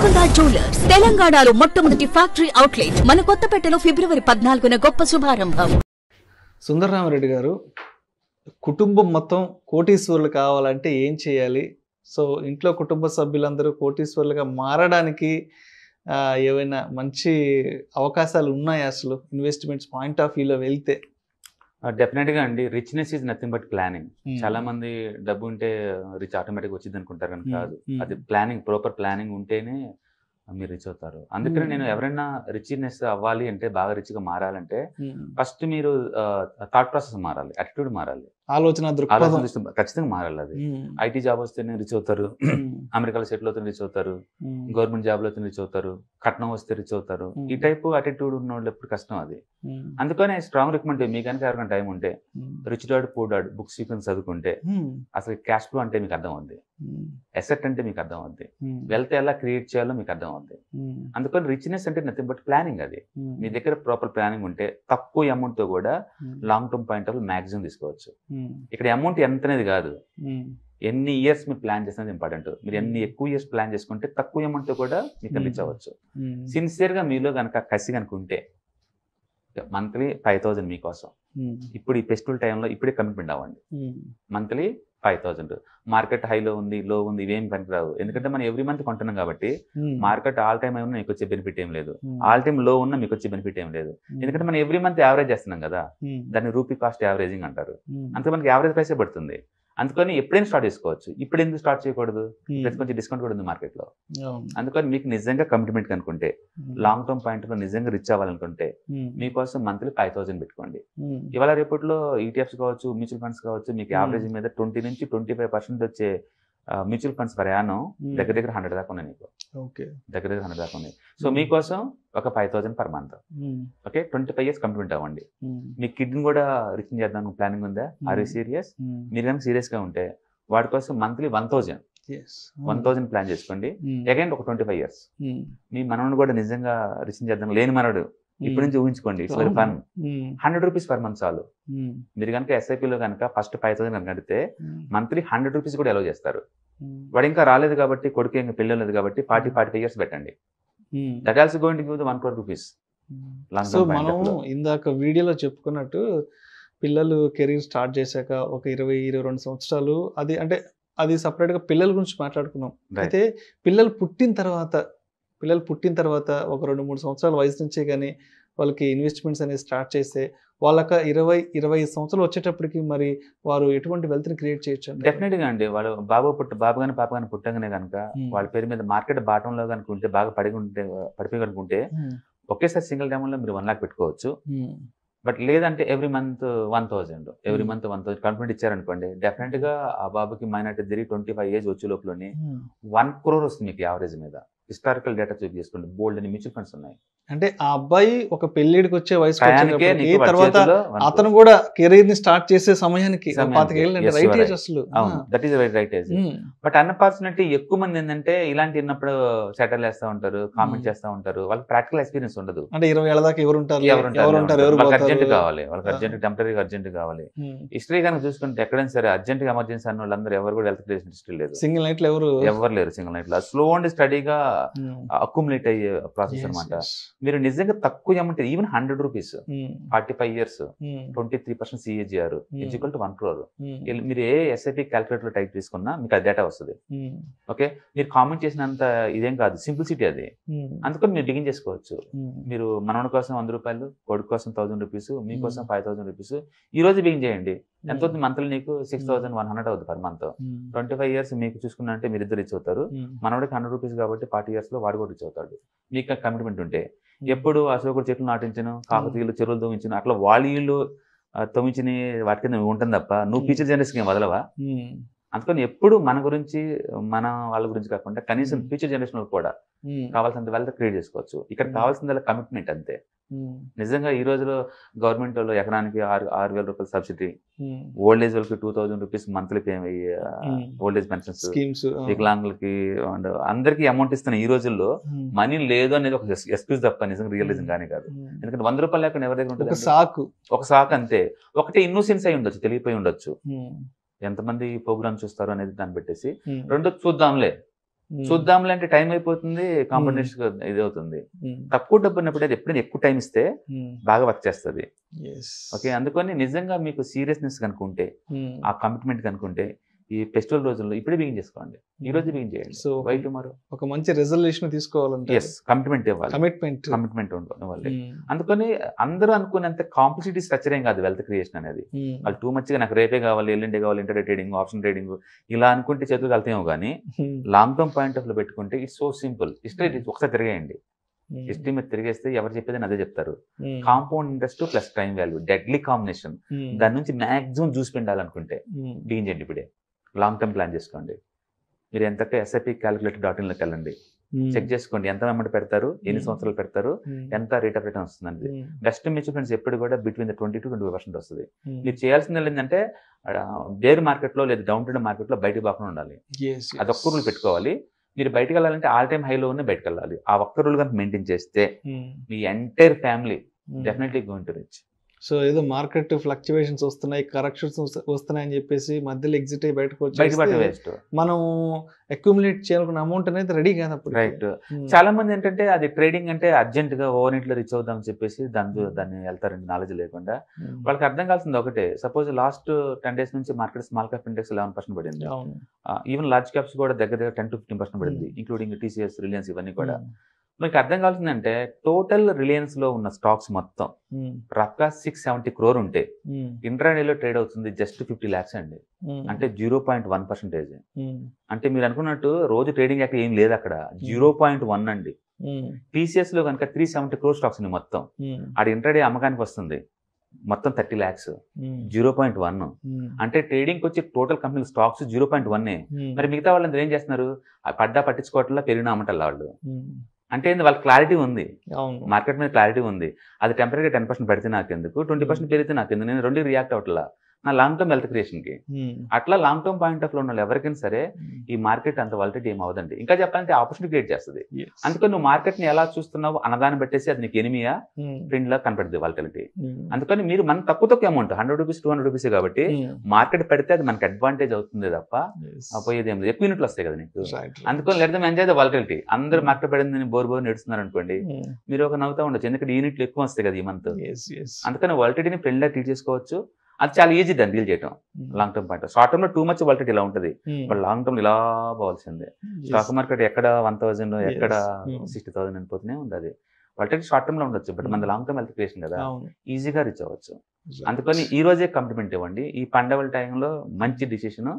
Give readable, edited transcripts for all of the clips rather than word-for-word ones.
Golconda jewellers తెలంగాణలో మొట్టమొదటి factory outlet మన కొత్తపేటలో ఫిబ్రవరి 14న గొప్ప శుభారంభం. సుందరరామరెడ్డి గారు, కుటుంబం మొత్తం కోటీశ్వరులు కావాలంటే ఏం చేయాలి? సో ఇంట్లో కుటుంబ సభ్యులందరూ కోటీశ్వరులుగా మారడానికి ఏవైనా మంచి అవకాశాలు ఉన్నాయా? అసలు ఇన్వెస్ట్మెంట్స్ పాయింట్ ఆఫ్ వ్యూలో వెళ్తే డెఫినెట్గా అండి. Richness is nothing but planning. చాలా మంది డబ్బు ఉంటే రిచ్ ఆటోమేటిక్ వచ్చింది అనుకుంటారు కానీ కాదు. అది ప్లానింగ్, ప్రాపర్ ప్లానింగ్ ఉంటేనే మీరు రిచ్ అవుతారు. అందుకని నేను ఎవరైనా రిచ్నెస్ అవ్వాలి అంటే, బాగా రిచ్గా మారాలంటే ఫస్ట్ మీరు థాట్ ప్రాసెస్ మారాలి, అటిట్యూడ్ మారాలి, ఆలోచన దృక్పథం ఖచ్చితంగా మారాలి. అది ఐటీ జాబ్ వస్తేనే రిచ్ అవుతారు, అమెరికాలో సెటిల్ అవుతే రిచ్ అవుతారు, గవర్నమెంట్ జాబ్ లో రిచ్ అవుతారు, కట్నం వస్తే రిచ్ అవుతారు. ఈ టైప్ అటిట్యూడ్ ఉన్న వాళ్ళు ఎప్పుడు కష్టం అది. అందుకనే స్ట్రాంగ్ రికమెండ్ మీ కనుక ఎవరికైనా టైం ఉంటే rich dad poor dad books sequence చదువుకుంటే అసలు క్యాష్ ఫ్లో అంటే మీకు అర్థం అవుద్ది, అసెట్ అంటే మీకు అర్థం అవుద్ది, వెల్త్ ఎలా క్రియేట్ చేయాలో మీకు అర్థం అవుద్ది. అందుకని రిచ్నెస్ అంటే నథింగ్ బట్ ప్లానింగ్. అది మీ దగ్గర ప్రాపర్ ప్లానింగ్ ఉంటే తక్కువ అమౌంట్ తో కూడా long term point of maximum తీసుకోవచ్చు. ఇక్కడ అమౌంట్ ఎంత అనేది కాదు, ఎన్ని ఇయర్స్ మీరు ప్లాన్ చేసినది ఇంపార్టెంట్. మీరు ఎన్ని ఎక్కువ ఇయర్స్ ప్లాన్ చేసుకుంటే తక్కువ అమౌంట్ తో కూడా మీకు రీచ్ అవ్వచ్చు. సిన్సియర్ గా మీలో కనుక కసి కనుక ఉంటే మంత్లీ 5,000 మీకోసం ఇప్పుడు ఈ ఫెస్టివల్ టైంలో ఇప్పుడే కమిట్మెంట్ అవ్వండి. మంత్లీ 5,000. మార్కెట్ హైలో ఉంది, లో ఉంది, ఇవేం పనికిరావు. ఎందుకంటే మనం ఎవ్రీ మంత్ కొంటున్నాం కాబట్టి మార్కెట్ ఆల్ టైమ్ ఉన్నా మీకు వచ్చే బెనిఫిట్ ఏం లేదు, ఆల్ టైమ్ లో ఉన్నా మీకు వచ్చే బెనిఫిట్ ఏం లేదు. ఎందుకంటే మనం ఎవ్రీ మంత్ యావరేజ్ చేస్తున్నాం కదా, దాన్ని రూపీ కాస్ట్ యావరేజింగ్ అంటారు. అంతే మనకి యావరేజ్ ప్రైసే పడుతుంది. అందుకని ఎప్పుడైనా స్టార్ట్ చేసుకోవచ్చు. ఇప్పుడు ఎందుకు స్టార్ట్ చేయకూడదు? కొంచెం డిస్కౌంట్ కూడా ఉంది మార్కెట్ లో. అందుకని మీకు నిజంగా కమిట్మెంట్ కనుకుంటే, లాంగ్ టర్మ్ పాయింట్ లో నిజంగా రిచ్ అవ్వాలనుకుంటే మీకోసం మంత్లీ 5,000 పెట్టుకోండి. ఇవాళ రేపట్లో ఈటీఎఫ్స్ కావచ్చు, మ్యూచువల్ ఫండ్స్ కావచ్చు, మీకు యావరేజ్ మీద 20 నుంచి 25% వచ్చే మ్యూచువల్ ఫండ్స్ ప్రయాణం దగ్గర 100 దాకా ఉన్నాయి. మీకు దగ్గర 100 దాకా ఉన్నాయి. సో మీకోసం ఒక 5,000 per month. Okay, 25 years complete అవ్వండి. మీ కిడ్ని కూడా రిచ్ చేద్దాం ప్లానింగ్ ఉందా? Are you serious? మీరు కనుక సీరియస్ గా ఉంటే వాడి కోసం మంత్లీ 1,000 ప్లాన్ చేసుకోండి. అగైన్ ఒక 25 ఇయర్స్ మీ మనవడు కూడా నిజంగా రిచ్ చేద్దాం. లేని మనడు ఇప్పటి నుంచి ఊహించుకోండి. It's very fun. 100 rupees per month చాలు. మీరు కనుక ఎస్ఐపిలో కనుక ఫస్ట్ 5,000 కనుక కడితే మంత్లీ 100 రూపీస్ కూడా అలౌ చేస్తారు. వాడు ఇంకా రాలేదు కాబట్టి, కొడుకు ఇంకా పెళ్ళి లేదు కాబట్టి 40-45 ఇయర్స్ పెట్టండి. That also going to give the 1 crore rupees. So మనం ఇందాక వీడియోలో చెప్పుకున్నట్టు పిల్లలు కెరీర్ స్టార్ట్ చేశాక ఒక 20-22 సంవత్సరాలు అది సపరేట్ గా పిల్లల గురించి మాట్లాడుకున్నాం. అయితే పిల్లలు పుట్టిన తర్వాత ఒక 2-3 సంవత్సరాల వయసు నుంచే కానీ వాళ్ళకి ఇన్వెస్ట్మెంట్స్ అనేది స్టార్ట్ చేస్తే వాళ్ళకి 20-25 సంవత్సరాలు వచ్చేటప్పటికి మరి వారు ఎటువంటి వెల్త్ ని క్రియేట్ చేయొచ్చు? డెఫినెట్ గా అండి. వాళ్ళు బాబు కానీ పాప కానీ పుట్టగానే కనుక వాళ్ళ పేరు మీద మార్కెట్ బాటంలో కనుక ఉంటే, బాగా పడిపోయి కనుకుంటే ఒకేసారి సింగిల్ డైమండ్ లో మీరు 1 lakh పెట్టుకోవచ్చు. బట్ లేదంటే ఎవ్రీ మంత్ 1,000 కాన్ఫిడెంట్ ఇచ్చారనుకోండి, డెఫినెట్ గా ఆ బాబుకి మైనార్టీ తిరిగి 25 ఏజ్ వచ్చే లోపలనే 1 crore వస్తుంది మీకు యావరేజ్ మీద. హిస్టారికల్ డేటా చూసి చేసుకోండి. బోల్డ్ అని మ్యూచువల్ ఫండ్స్ ఉన్నాయి. అంటే ఆ అబ్బాయి ఒక పెళ్లిడికి వచ్చే వయసు తర్వాత అతను కూడా కెరీర్ ని స్టార్ట్ చేసే సమయానికి 25 ఏళ్ళు అంటే రైట్ ఏజ్ అసలు. That is right age. But unfortunately ఎక్కువ మంది ఏంటంటే ఇలాంటి విన్నప్పుడు సెటిల్ చేస్తూ ఉంటారు, కామెంట్ చేస్తూ ఉంటారు. వాళ్ళకి ప్రాక్టికల్ ఎక్స్పీరియన్స్ ఉండదు. అంటే 20 ఏళ్ళ దాకా ఎవరు ఉంటారు, వాళ్ళకి అర్జెంట్ కావాలి, వాళ్ళకి అర్జెంట్ టెంపరీగా అర్జెంట్ కావాలి. హిస్టరీ కనుక చూసుకుంటే ఎక్కడైనా సరే అర్జెంట్ ఎమర్జెన్సీ అన్న వాళ్ళందరూ ఎవరు కూడా హెల్త్ కేర్ హిస్టరీ లేదు. సింగిల్ నైట్ లో ఎవరు లేరు. సింగిల్ నైట్ లో స్లో అండ్ స్టడీగా అక్యుములేట్ అయ్యే ప్రాసెస్ అనమాట. మీరు నిజంగా తక్కువ amount, even 100 rupees 45 years 23% CAGR equal to 1 crore. మీరు ఏ ఎస్ఐపి క్యాల్కులేటర్ టైప్ తీసుకున్నా మీకు ఆ డేటా వస్తుంది. ఓకే, మీరు కామెంట్ చేసినంత ఇదేం కాదు, సింప్లిసిటీ అది. అందుకని మీరు బిగిన్ చేసుకోవచ్చు. మీరు మనవడి కోసం 100 రూపాయలు, కొడుకు కోసం 1,000 రూపీస్, మీకోసం 5,000 రూపీస్ ఈ రోజు బిగిన్ చేయండి. ఎంత అవుతుంది? మంత్లీ నీకు 6,100 అవుతుంది పర్ మంత్. 25 ఇయర్స్ మీకు చూసుకున్నా అంటే మీరు ఇద్దరు రిచ్ అవుతారు. మనవాడికి 100 రూపీస్ కాబట్టి 40 ఇయర్స్ లో వాడు కూడా రిచ్ అవుతాడు. మీకు కమిట్మెంట్ ఉంటే ఎప్పుడు అశోకుడు చెట్లు నాటించను, కాకతీయులు చెరువులు తవ్వించను, అట్లా వాళ్ళు తవ్వించిన వాటి కింద ఉంటుంది తప్ప నువ్వు ఫ్యూచర్ జనరేషన్ ఏం వదలవా? అందుకని ఎప్పుడు మన గురించి, మన వాళ్ళ గురించి కాకుండా కనీసం ఫ్యూచర్ జనరేషన్ కూడా కావాల్సినంత వెల్త్ క్రియేట్ చేసుకోవచ్చు. ఇక్కడ కావాల్సిన కమిట్మెంట్ అంతే. నిజంగా ఈ రోజులో గవర్నమెంట్ వాళ్ళు ఎకరానికి 6,000 రూపాయలు సబ్సిడీ, ఓల్డ్ ఏజ్ వాళ్ళకి 2,000 rupees monthly pay old age pensions, వికలాంగులకి అందరికీ అమౌంట్ ఇస్తున్నాయి. ఈ రోజుల్లో మనీ లేదు అనేది ఒక ఎక్స్క్యూజ్ తప్ప నిజంగా రియలైజం కానీ కాదు. ఎందుకంటే 100 రూపాయలు లేకుండా ఎవరి దగ్గర ఉంటుంది? ఒక సాకు అంతే. ఒకటి ఇన్నోసెన్స్ అయి ఉండొచ్చు, తెలియపోయి ఉండొచ్చు. ఎంతమంది ప్రోగ్రామ్ చూస్తారు అనేది దాన్ని పెట్టేసి, రెండో చూద్దాంలే చూద్దాంలే అంటే టైం అయిపోతుంది, కాంపిటీషన్ ఇది అవుతుంది. తక్కువ డబ్బు ఉన్నప్పుడు అది ఎప్పుడైనా ఎక్కువ టైం ఇస్తే బాగా వర్క్ చేస్తుంది. ఓకే, అందుకని నిజంగా మీకు సీరియస్నెస్ కనుకుంటే, ఆ కమిట్మెంట్ కనుకుంటే ఈ ఫెస్టివల్ రోజుల్లో ఇప్పుడే బిగిన్ చేసుకోండి, ఈ రోజు బిగిన్ చేయండి. సో వై టుమారో ఒక మంచి రెజల్యూషన్ తీసుకోవాలంటే కమిట్మెంట్ ఇవ్వాలి, కమిట్మెంట్ ఇవ్వాలి. అందుకని అందరూ అనుకునేంత కాంప్లిసిటీ స్ట్రక్చర్ ఏం కాదు వెల్త్ క్రియేషన్ అనేది. వాళ్ళు టూ మచ్గా నాకు రేపే కావాలి, ఎల్లుండే కావాలి, ఇంటర్డే ట్రేడింగ్, ఆప్షన్ ట్రేడింగ్ ఇలా అనుకుంటే చేతులు వెళ్తామో కానీ లాంగ్ టర్మ్ పాయింట్ ఆఫ్ లో పెట్టుకుంటే ఇట్స్ సో సింపుల్. హిస్టరీ ఒకసారి తిరిగేయండి, హిస్టరీ మీద తిరిగేస్తే ఎవరు చెప్పేది అదే చెప్తారు. Compound interest plus time value deadly combination. దాని నుంచి మాక్సిమం జ్యూస్ పిండాలనుకుంటే బిగిన్ చేయండి ఇప్పుడే. లాంగ్ టర్మ్ ప్లాన్ చేసుకోండి. మీరు ఎంత SIP calculator.in లోకి వెళ్ళండి, చెక్ చేసుకోండి ఎంత అమౌంట్ పెడతారు, ఎన్ని సంవత్సరాలు పెడతారు, ఎంత రేట్ ఆఫ్ రిటర్న్ వస్తుంది. బెస్ట్ మ్యూచువల్ ఫండ్స్ ఎప్పుడు కూడా బిట్వీన్ 20 to 25% వస్తుంది. మీరు చేయాల్సింది ఏంటంటే బేర్ మార్కెట్ లో లేదా డౌన్ ట్రెండ్ మార్కెట్ లో బయటకు పోకుండా ఉండాలి. అది ఒక్క రూల్ పెట్టుకోవాలి. మీరు బయటకు వెళ్ళాలంటే ఆల్ టైమ్ హైలో ఉన్న బయటకు వెళ్ళాలి. ఆ ఒక్క రూల్ కనుక మెయింటైన్ చేస్తే మీ entire family definitely going to rich. So ఏదో మార్కెట్ ఫ్లక్చువేషన్స్ వస్తున్నాయి, కరెక్షన్స్ వస్తున్నాయి అని చెప్పేసి మధ్యలో ఎగ్జిట్ అయ్యి బయటకు వచ్చి మనం అక్యుములేట్ చేయాలనుకున్న అమౌంట్ అనేది రెడీ కాదు అప్పుడు. రైట్. చాలా మంది ఏంటంటే అది ట్రేడింగ్ అంటే అర్జెంట్ గా ఓవర్ నైట్ లో రీచ్ అవుదాం అని చెప్పేసి దాన్ని వెళ్తారండి నాలెడ్జ్ లేకుండా. వాళ్ళకి అర్థం కావాల్సింది ఒకటే, సపోజ్ లాస్ట్ 10 days నుంచి మార్కెట్ స్మాల్ క్యాప్ ఇండెక్స్ 11% పడింది. ఈవెన్ లార్జ్ క్యాప్స్ కూడా దగ్గర 10 to 15% పడింది, ఇంక్లూడింగ్ TCS, రిలయన్స్ ఇవన్నీ కూడా. మీకు అర్థం కావాల్సిందంటే టోటల్ రిలయన్స్ లో ఉన్న స్టాక్స్ మొత్తం రఫ్గా 670 crore ఉంటే ఇంట్రాడేలో ట్రేడ్ అవుతుంది జస్ట్ 50 lakhs అండి. అంటే 0.1%. అంటే మీరు అనుకున్నట్టు రోజు ట్రేడింగ్ అక్కడ ఏం లేదు, అక్కడ 0.1 అండి. TCS లో కనుక 370 crore స్టాక్స్ ఉంది మొత్తం. అది ఇంట్రాడే అమ్మకానికి వస్తుంది మొత్తం 30 lakhs, 0.1. అంటే ట్రేడింగ్ వచ్చి టోటల్ కంపెనీ స్టాక్స్ 0.1. మరి మిగతా వాళ్ళందరూ ఏం చేస్తున్నారు, పడ్డా పట్టించుకోవట్లా, పెరిగిన అమ్మటల్లా వాళ్ళు. అంటే వాళ్ళకి క్లారిటీ ఉంది, మార్కెట్ మీద క్లారిటీ ఉంది. అది టెంపరీగా 10% పెడితే నాకెందుకు, 20% పెరిగితే నాకెందుకు, నేను రెండు రియాక్ట్ అవ్వట్లా నా లాంగ్ టర్మ్ వెల్త్ క్రియేషన్ కి. అట్లా లాంగ్ టర్మ్ పాయింట్ ఆఫ్ లో ఉన్న ఎవరికైనా సరే ఈ మార్కెట్ అంత వాలిటీ ఏం అవదండి. ఇంకా చెప్పాలంటే ఆపర్చునిటీ క్రియేట్ చేస్తుంది. అందుకని నువ్వు మార్కెట్ ని ఎలా చూస్తున్నావు అన్నదాన్ని పెట్టేసి అది నీకు ఎనిమియా ఫ్రెండ్ లా కనపడుతుంది వాలిటిలిటీ. అందుకని మీరు మన తక్కువ అమౌంట్ 100 rupees 200 rupees కాబట్టి మార్కెట్ పెడితే అది మనకి అడ్వాంటేజ్ అవుతుంది తప్ప పోయేది ఏం లేదు. ఎక్కువ యూనిట్లు వస్తాయి కదా నీకు. అందుకని let them enjoy the volatility. అందరూ మార్కెట్ పడిందని బోర్ నేడుస్తున్నారు అనుకోండి, మీరు ఒక నవ్వుతా ఉండొచ్చు, ఎందుకంటే యూనిట్లు ఎక్కువ వస్తాయి కదా ఈ మంత్. అందుకని వాలిటిలిటీని ఫ్రెండ్ లా ట్రీట్ చేసుకోవచ్చు. అది చాలా ఈజీ దాన్ని డీల్ చేయటం long term point. Short term లో టూ మచ్ వాలిటీ ఇలా ఉంటుంది, బట్ లాంగ్ టర్మ్ ఇలా పోవాల్సిందే. స్టాక్ మార్కెట్ ఎక్కడ 1000 ఎక్కడ 60,000 అనిపోతూనే ఉంది. అది వాలిటీ షార్ట్ టర్మ్ లో ఉండొచ్చు, బట్ మన లాంగ్ టర్మ్ హెల్త్ క్రియేషన్ కదా, ఈజీగా రీచ్ అవ్వచ్చు. అందుకని ఈ రోజే కమిట్మెంట్ ఇవ్వండి. ఈ పండగల టైంలో మంచి డిసిషన్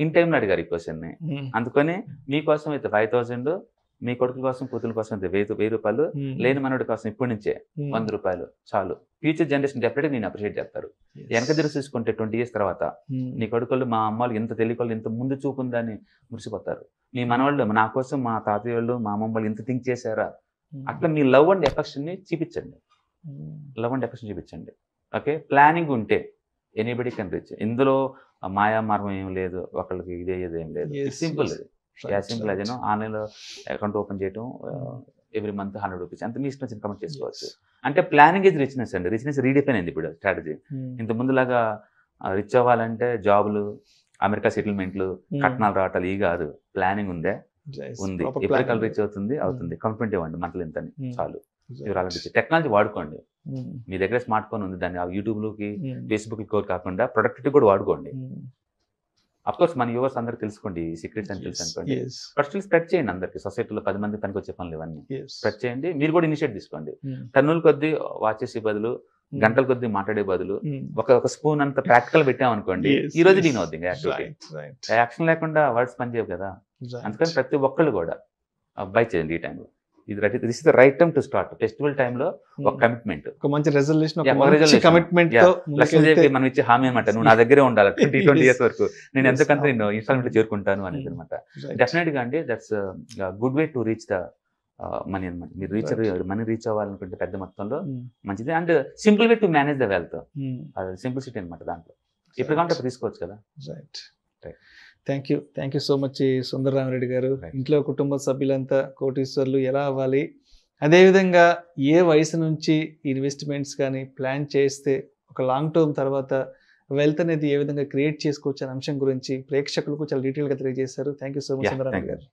ఇన్ టైంలో అడిగారు ఈ క్వశ్చన్ ని. అందుకని మీకోసం అయితే 5,000, మీ కొడుకు కోసం కూతురు కోసం అయితే 1000 రూపాయలు, లేని మనోడి కోసం ఇప్పటి నుంచే 100 రూపాయలు చాలు. ఫ్యూచర్ జనరేషన్ డెఫినెట్గా నేను అప్రిషియేట్ చేస్తారు. వెనక తిరిగి చూసుకుంటే 20 years తర్వాత నీ కొడుకులు మా అమ్మలు ఎంత తెలియకోళ్ళు ఇంత ముందు చూపుందని మురిసిపోతారు. మీ మనవాళ్ళు నా కోసం మా తాతయ్య వాళ్ళు మా అమ్మమ్మ వాళ్ళు ఇంత థింక్ చేశారా. అట్లా మీ లవ్ అండ్ ఎఫెక్షన్ ని చూపించండి, లవ్ అండ్ ఎఫెక్షన్ చూపించండి. ఓకే, ప్లానింగ్ ఉంటే ఎనీబడి కెన్ రీచ్. ఇందులో మాయా మార్గం ఏం లేదు, ఒకళ్ళకి ఇదే ఏం లేదు. Simple, simple. అదేనో ఆన్లైన్లో అకౌంట్ ఓపెన్ చేయడం, ఎవ్రీ మంత్ 100 rupees అంత మీ ఇష్టం వచ్చిన కమెంట్ చేసుకోవచ్చు. అంటే ప్లానింగ్ ఇస్ రిచ్నెస్ అండి. రిచ్నెస్ రీడిఫైన్ అయింది ఇప్పుడు స్ట్రాటజీ. ఇంత ముందులాగా రిచ్ అవ్వాలంటే జాబులు, అమెరికా సెటిల్మెంట్లు, కట్నాలు రావటాలు ఈ కాదు. ప్లానింగ్ ఉంది, ఎప్పటికల్ రీచ్ అవుతుంది. కమిట్మెంట్ ఇవ్వండి మంత్లీ ఇంత చాలు. టెక్నాలజీ వాడుకోండి. మీ దగ్గర స్మార్ట్ ఫోన్ ఉంది, దాన్ని యూట్యూబ్లోకి ఫేస్బుక్ కోర్ కాకుండా ప్రొడక్టివిటీ కూడా వాడుకోండి. అఫ్ కోర్స్ మన యూవర్స్ అందరికి తెలుసుకోండి సీక్రెట్స్ అని తెలుసు అనుకోండి, ఫస్ట్ స్ప్రెడ్ చేయండి అందరికి. సొసైటీలో 10 మంది పనికి వచ్చే పనులు ఇవన్నీ స్ప్రెడ్ చేయండి. మీరు కూడా ఇనిషియేట్ తీసుకోండి. టన్నుల కొద్దీ వాచ్ చేసే బదులు, గంటల కొద్దీ మాట్లాడే బదులు ఒక స్పూన్ అంత ప్రాక్టికల్ పెట్టామనుకోండి, ఈ రోజు దీని అవుతుంది యాక్టివిటీ. యాక్షన్ లేకుండా వర్డ్స్ పనిచేయవు కదా. అందుకని ప్రతి ఒక్కళ్ళు కూడా బై చేయండి ఈ టైంలో. This is the right time to start. Festival టైంలో ఒక కమిట్మెంట్, ఒక మంచి రెజల్యూషన్, కమిట్మెంట్ లక్ష్మీదేవికి మనం ఇచ్చే హామీ అనమాట. నువ్వు నా దగ్గరే ఉండాలి 20 years వరకు, నేను ఎంతకంత నేను ఇన్స్టాల్మెంట్ చేరుకుంటాను అనేది అనమాట. డెఫినెట్ గా అండి that's good way to reach the money అనమాట. మీరు మనీ రీచ్ అవ్వాలనుకుంటే పెద్ద మొత్తంలో మంచిది. And simple way to manage the wealth, అది సింప్లిసిటీ అనమాట. దాంట్లో ఎప్పుడు కావాలంటే అప్పుడు తీసుకోవచ్చు కదా. Thank you so much Sundararamireddy గారు. ఇంట్లో కుటుంబ సభ్యులంతా కోటీశ్వర్లు ఎలా అవ్వాలి, అదేవిధంగా ఏ వయసు నుంచి ఇన్వెస్ట్మెంట్స్ కానీ ప్లాన్ చేస్తే ఒక లాంగ్ టర్మ్ తర్వాత వెల్త్ అనేది ఏ విధంగా క్రియేట్ చేసుకోవచ్చు అనే అంశం గురించి ప్రేక్షకులకు చాలా డీటెయిల్గా తెలియజేశారు. Thank you so much Sundararamireddy గారు.